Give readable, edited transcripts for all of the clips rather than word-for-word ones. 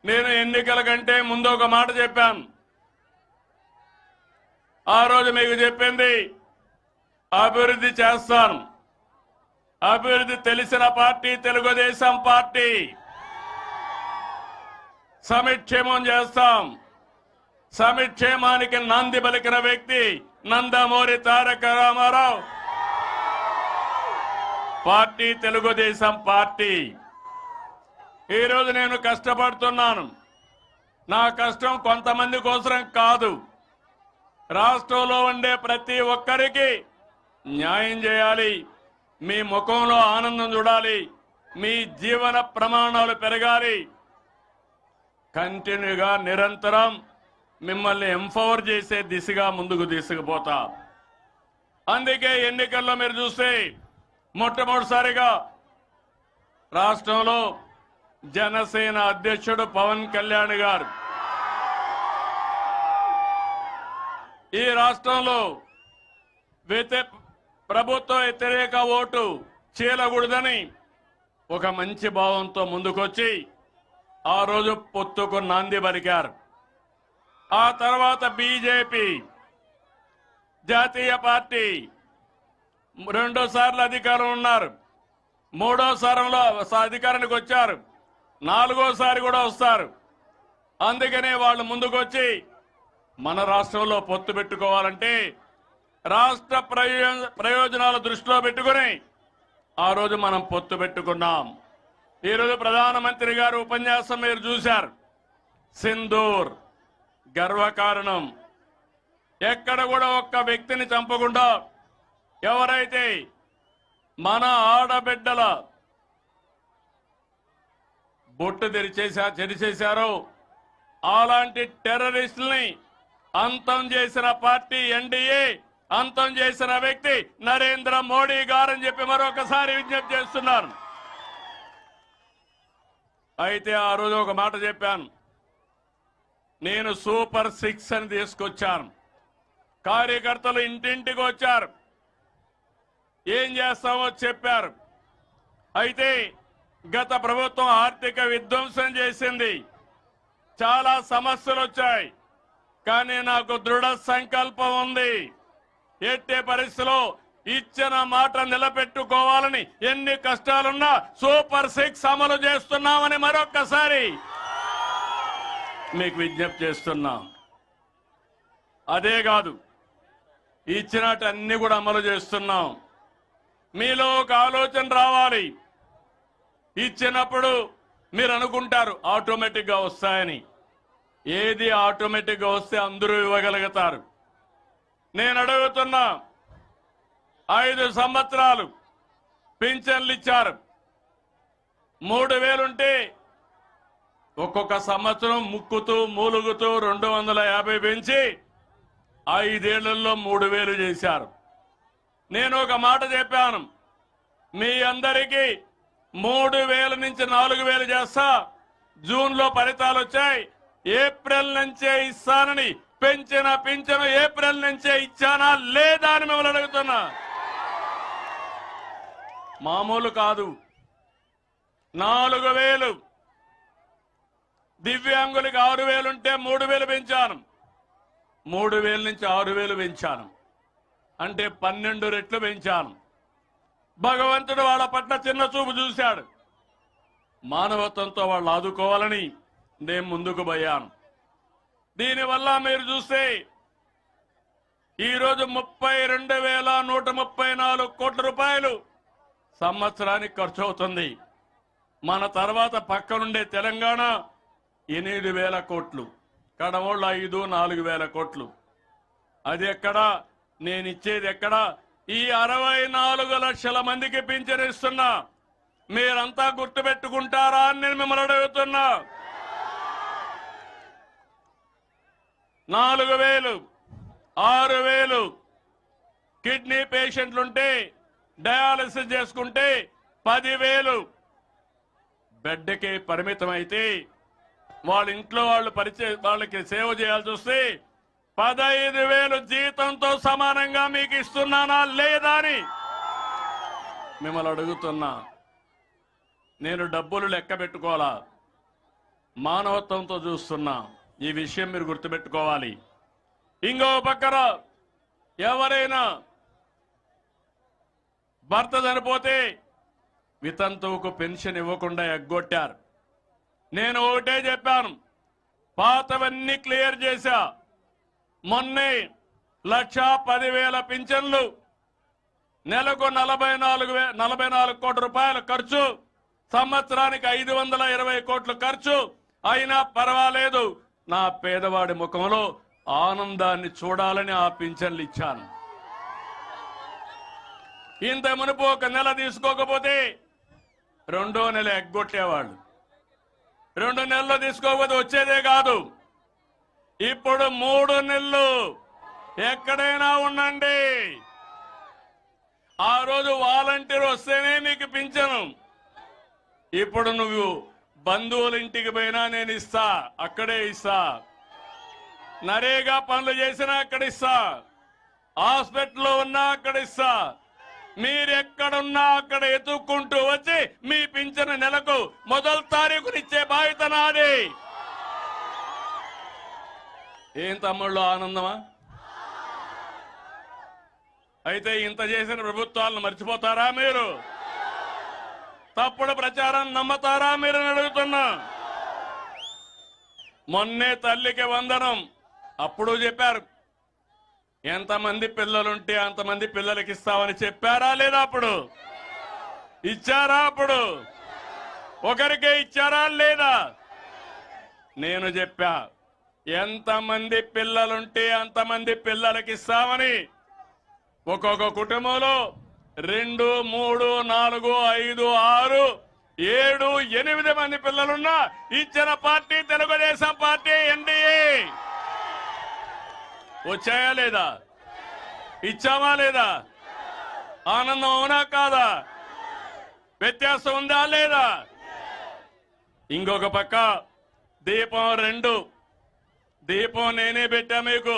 నేను ఎన్నికల కంటే ముందు ఒక మాట చెప్పాను. ఆ రోజు మీకు చెప్పింది అభివృద్ధి చేస్తాను. అభివృద్ధి తెలిసిన పార్టీ తెలుగుదేశం పార్టీ. సంక్షేమం చేస్తాం. సంక్షేమానికి నాంది పలికిన వ్యక్తి నందమూరి తారక రామారావు. Party Telugu Desam party. ఈరోజు నేను కష్టపడుతున్నాను. నా కష్టం కొంతమంది కోసం కాదు, రాష్ట్రంలో ఉండే ప్రతి ఒక్కరికి న్యాయం చేయాలి. మీ ముఖంలో ఆనందం చూడాలి, మీ జీవన ప్రమాణాలు పెరగాలి. కంటిన్యూగా నిరంతరం మిమ్మల్ని ఎంపవర్ చేసే దిశగా ముందుకు తీసుకుపోతా. అందుకే ఎన్నికల్లో మీరు చూస్తే మొట్టమొదటిసారిగా రాష్ట్రంలో జనసేన అధ్యక్షుడు పవన్ కళ్యాణ్ గారు ఈ రాష్ట్రంలో ప్రభుత్వ వ్యతిరేక ఓటు చీలకూడదని ఒక మంచి భావంతో ముందుకొచ్చి ఆ రోజు పొత్తుకు నాంది పలికారు. ఆ తర్వాత బీజేపీ జాతీయ పార్టీ రెండోసార్లు అధికారం ఉన్నారు, మూడోసారిలో అధికారానికి వచ్చారు, నాలుగోసారి కూడా వస్తారు. అందుకనే వాళ్ళు ముందుకొచ్చి మన రాష్ట్రంలో పొత్తు పెట్టుకోవాలంటే రాష్ట్ర ప్రయోజనాలు దృష్టిలో పెట్టుకుని ఆ రోజు మనం పొత్తు పెట్టుకున్నాం. ఈరోజు ప్రధానమంత్రి గారు ఉపన్యాసం మీరు చూశారు. సింధూర్ గర్వకారణం. ఎక్కడ కూడా ఒక్క వ్యక్తిని చంపకుండా ఎవరైతే మన ఆడబిడ్డల బొట్టు చెరిచేశారో అలాంటి టెర్రరిస్టుల్ని అంతం చేసిన పార్టీ ఎన్డీఏ, అంతం చేసిన వ్యక్తి నరేంద్ర మోడీ గారని చెప్పి మరొకసారి విజ్ఞప్తి చేస్తున్నాను. అయితే ఆ రోజు ఒక మాట చెప్పాను. నేను సూపర్ 6 అని తీసుకొచ్చాను. కార్యకర్తలు ఇంటింటికి వచ్చారు, ఏం చేస్తామో చెప్పారు. అయితే గత ప్రభుత్వం ఆర్థిక విధ్వంసం చేసింది, చాలా సమస్యలు వచ్చాయి. కానీ నాకు దృఢ సంకల్పం ఉంది. ఎట్టి పరిస్థితిలో ఇచ్చిన మాట నిలబెట్టుకోవాలని ఎన్ని కష్టాలున్నా సూపర్ 6 అమలు చేస్తున్నామని మరొక్కసారి మీకు విజ్ఞప్తి చేస్తున్నాం. అదే కాదు, ఇచ్చినట్టు అన్ని కూడా అమలు చేస్తున్నాం. మీలో ఒక ఆలోచన రావాలి. ఇచ్చినప్పుడు మీరు అనుకుంటారు ఆటోమేటిక్ గా వస్తాయని. ఏది ఆటోమేటిక్ గా వస్తే అందరూ ఇవ్వగలుగుతారు. నేను అడుగుతున్నా, 5 సంవత్సరాలు పింఛన్లు ఇచ్చారు. 3000 ఉంటే ఒక్కొక్క సంవత్సరం ముక్కుతూ మూలుగుతూ 250 పెంచి 5 ఏళ్లలో 3000 చేశారు. నేను ఒక మాట చెప్పాను, మీ అందరికీ 3000 నుంచి 4000 చేస్తా. జూన్ లో ఫలితాలు వచ్చాయి, ఏప్రిల్ నుంచే ఇస్తానని పెంచిన పింఛను ఏప్రిల్ నుంచే ఇచ్చానా లేదా అని మిమ్మల్ని అడుగుతున్నా. మామూలు కాదు. 4000 దివ్యాంగులకి 6000 ఉంటే 3000 పెంచాను. 3000 నుంచి 6000 పెంచాను, అంటే 12 రెట్లు పెంచాను. భగవంతుడు వాళ్ళ పట్ల చిన్న చూపు చూశాడు. మానవత్వంతో వాళ్ళు ఆదుకోవాలని నేను ముందుకు పోయాను. దీనివల్ల మీరు చూస్తే ఈరోజు 32,134 కోట్ల రూపాయలు సంవత్సరానికి ఖర్చు అవుతుంది. మన తర్వాత పక్కనుండే తెలంగాణ 8,000 కోట్లు, కడమోళ్ళు 5-4,000 కోట్లు. అది ఎక్కడా, నేను ఇచ్చేది ఎక్కడా? ఈ 64 లక్షల మందికి పింఛను ఇస్తున్నా. మీరంతా గుర్తుపెట్టుకుంటారా అని నేను మిమ్మల్ని అడుగుతున్నా. 4,000, 6,000 కిడ్నీ పేషెంట్లుంటే డయాలసిస్ చేసుకుంటే 10,000 బెడ్కి పరిమితం అయితే వాళ్ళ ఇంట్లో వాళ్ళకి సేవ చేయాల్సి వస్తే 15,000 జీతంతో సమానంగా మీకు ఇస్తున్నానా లేదా అని మిమ్మల్ని అడుగుతున్నా. నేను డబ్బులు లెక్క పెట్టుకోవాలా? మానవత్వంతో చూస్తున్నాం. ఈ విషయం మీరు గుర్తుపెట్టుకోవాలి. ఇంకో పక్కన ఎవరైనా భర్త చనిపోతే వితంతువుకు పెన్షన్ ఇవ్వకుండా ఎగ్గొట్టారు. నేను ఒకటే చెప్పాను, పాతవన్నీ క్లియర్ చేశా. మొన్నే 1,10,000 పింఛన్లు, నెలకు 44 కోట్ల రూపాయల ఖర్చు, సంవత్సరానికి 520 కోట్ల ఖర్చు. అయినా పర్వాలేదు, నా పేదవాడి ముఖంలో ఆనందాన్ని చూడాలని ఆ పింఛన్లు ఇచ్చాను. ఇంత మునుపు ఒక నెల తీసుకోకపోతే 2వ నెల ఎగ్గొట్టేవాళ్ళు. 2 నెలలు తీసుకోకపోతే వచ్చేదే కాదు. ఇప్పుడు 3 నెలలు ఎక్కడైనా ఉండండి. ఆ రోజు వాలంటీర్ వస్తేనే మీకు పింఛను. ఇప్పుడు నువ్వు బంధువుల ఇంటికి పోయినా నేను ఇస్తా, అక్కడే ఇస్తా. నరేగా పనులు చేసినా అక్కడ ఇస్తా, హాస్పిటల్లో ఉన్నా అక్కడ ఇస్తా. మీరెక్కడున్నా అక్కడ ఎత్తుక్కుంటూ వచ్చి మీ పింఛను నెలకు మొదటి తారీఖునిచ్చే బాధ్యత నాది. ఏం తమ్ముళ్ళు, ఆనందమా? అయితే ఇంత చేసిన ప్రభుత్వాలను మర్చిపోతారా మీరు? తప్పుడు ప్రచారం నమ్మతారా మీరు అడుగుతున్నా. మొన్నే తల్లికి వందనం అప్పుడు చెప్పారు, ఎంతమంది పిల్లలుంటే అంతమంది పిల్లలకి ఇస్తామని చెప్పారా లేదా? అప్పుడు ఇచ్చారా? అప్పుడు ఒకరికే ఇచ్చారా లేదా? నేను చెప్పా, ఎంతమంది పిల్లలుంటే అంతమంది పిల్లలకి ఇస్తామని. ఒక్కొక్క కుటుంబంలో 2, 3, 4, 5, 6, 7, 8 మంది పిల్లలున్నా ఇచ్చిన పార్టీ తెలుగుదేశం పార్టీ, ఎన్డీఏ. వచ్చాయా లేదా? ఇచ్చామా లేదా? ఆనందం అవునా కాదా? వ్యత్యాసం ఉందా లేదా? ఇంకొక పక్క దీపం 2, దీపం నేనే పెట్టా మీకు.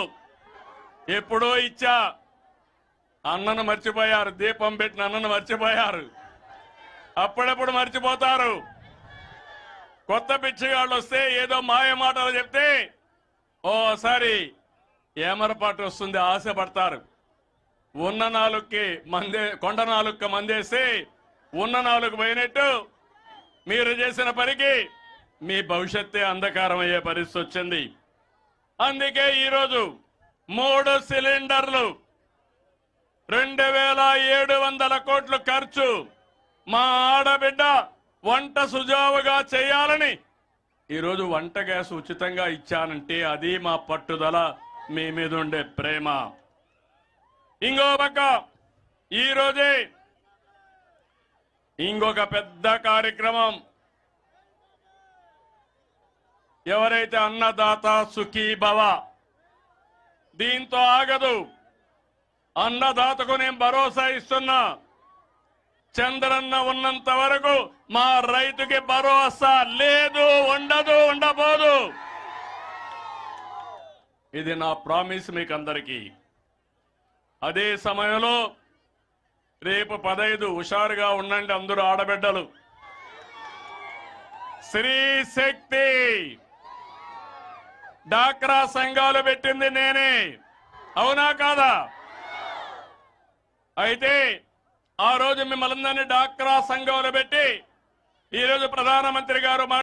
ఎప్పుడో ఇచ్చా, అన్నను మర్చిపోయారు. దీపం పెట్టిన అన్నను మర్చిపోయారు. అప్పుడప్పుడు మర్చిపోతారు. కొత్త పిచ్చిగాళ్ళు వస్తే ఏదో మాయ మాటలు చెప్తే ఓసారి ఏమరపాటు వస్తుంది, ఆశపడతారు. ఉన్న నాలుగుకి మందే, కొండ నాలుగుకి మందేసి ఉన్న నాలుగు పోయినట్టు మీరు చేసిన పనికి మీ భవిష్యత్తే అంధకారం అయ్యే పరిస్థితి వచ్చింది. అందుకే ఈరోజు 3 సిలిండర్లు, 2,700 కోట్లు ఖర్చు. మా ఆడబిడ్డ వంట సుజావుగా చేయాలని ఈరోజు వంట గ్యాస్ ఉచితంగా ఇచ్చానంటే అది మా పట్టుదల, మీ మీద ఉండే ప్రేమ. ఇంకో పక్క ఈరోజే ఇంకొక పెద్ద కార్యక్రమం. ఎవరైతే అన్నదాత సుఖీ భవ, దీంతో ఆగదు. అన్నదాతకు నేను భరోసా ఇస్తున్నా, చంద్రన్న ఉన్నంత వరకు మా రైతుకి భరోసా లేదు, ఉండదు, ఉండబోదు. ఇది నా ప్రామిస్ మీకు అందరికీ. అదే సమయంలో రేపు 15 హుషారుగా ఉండండి అందరూ ఆడబిడ్డలు. స్త్రీ శక్తి డాక్రా సంఘాలు పెట్టింది నేనే, అవునా కాదా? అయితే ఆ రోజు మిమ్మల్ని డాక్రా సంఘాలు పెట్టి ఈరోజు ప్రధానమంత్రి గారు